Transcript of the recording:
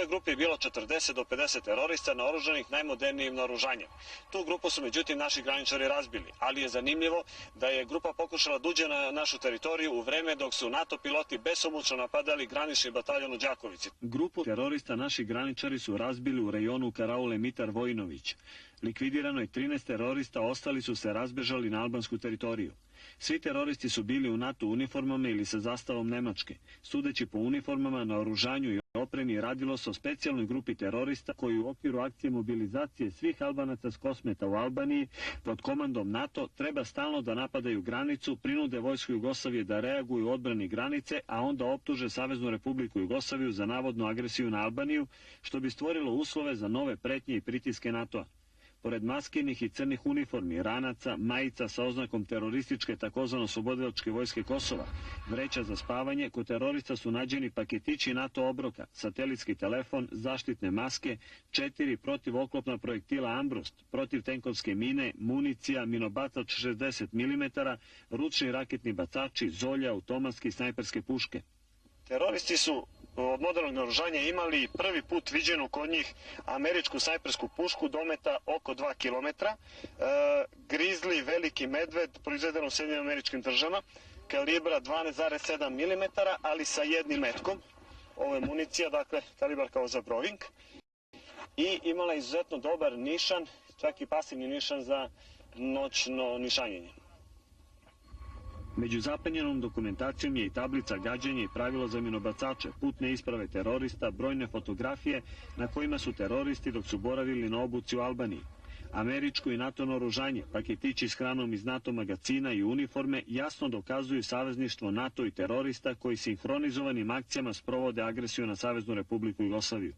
toj grupi je bilo 40 do 50 terorista naoružanih najmodernijim naoružanjem. Tu grupu su međutim naši graničari razbili, ali je zanimljivo da je grupa pokušala da uđe na našu teritoriju u vreme dok su NATO piloti besomučno napadali granični bataljon u Đakovici. Grupu terorista naši graničari su razbili u rejonu Karaule Mitar Vojinović. Likvidirano je 13 terorista, ostali su se razbežali na albansku teritoriju. Svi teroristi su bili u NATO uniformama ili sa zastavom Nemačke. Sudeći po uniformama, naoružanju i opremi, radilo se o specijalnoj grupi terorista koji u okviru akcije mobilizacije svih Albanaca s Kosmeta u Albaniji pod komandom NATO treba stalno da napadaju granicu, prinude vojsku Jugoslavije da reaguju u odbrani granice, a onda optuže Saveznu Republiku Jugoslaviju za navodnu agresiju na Albaniju, što bi stvorilo uslove za nove pretnje i pritiske NATO-a. Pored maskinih i crnih uniformi, ranaca, majica sa oznakom terorističke tzv. Oslobodilačke vojske Kosova, vreća za spavanje, kod terorista su nađeni paketići NATO obroka, satelitski telefon, zaštitne maske, 4 protivoklopna projektila Ambrost, protivtenkovske mine, municija, minobacač 60 mm, ručni raketni bacači, zolje, automatske i snajperske puške. Teroristi su od modernog naoružanja imali prvi put viđenu kod njih američku snajpersku pušku dometa oko 2 km, Grizzly veliki medved proizveden u Sjedinjenim Američkim Državama, kalibra 12,7 mm, ali sa jednim metkom. Ovo je municija, dakle, kalibar kao za Browning. I imala izuzetno dobar nišan, čak i pasivni nišan za noćno nišanjenje. Među zapanjenom dokumentacijom je i tablica gađanja i pravila za minobacače, putne isprave terorista, brojne fotografije na kojima su teroristi dok su boravili na obuci u Albaniji. Američko i NATO naoružanje, paketići s hranom iz NATO magacina i uniforme jasno dokazuju savezništvo NATO i terorista koji sinhronizovanim akcijama sprovode agresiju na Saveznu Republiku Jugoslaviju.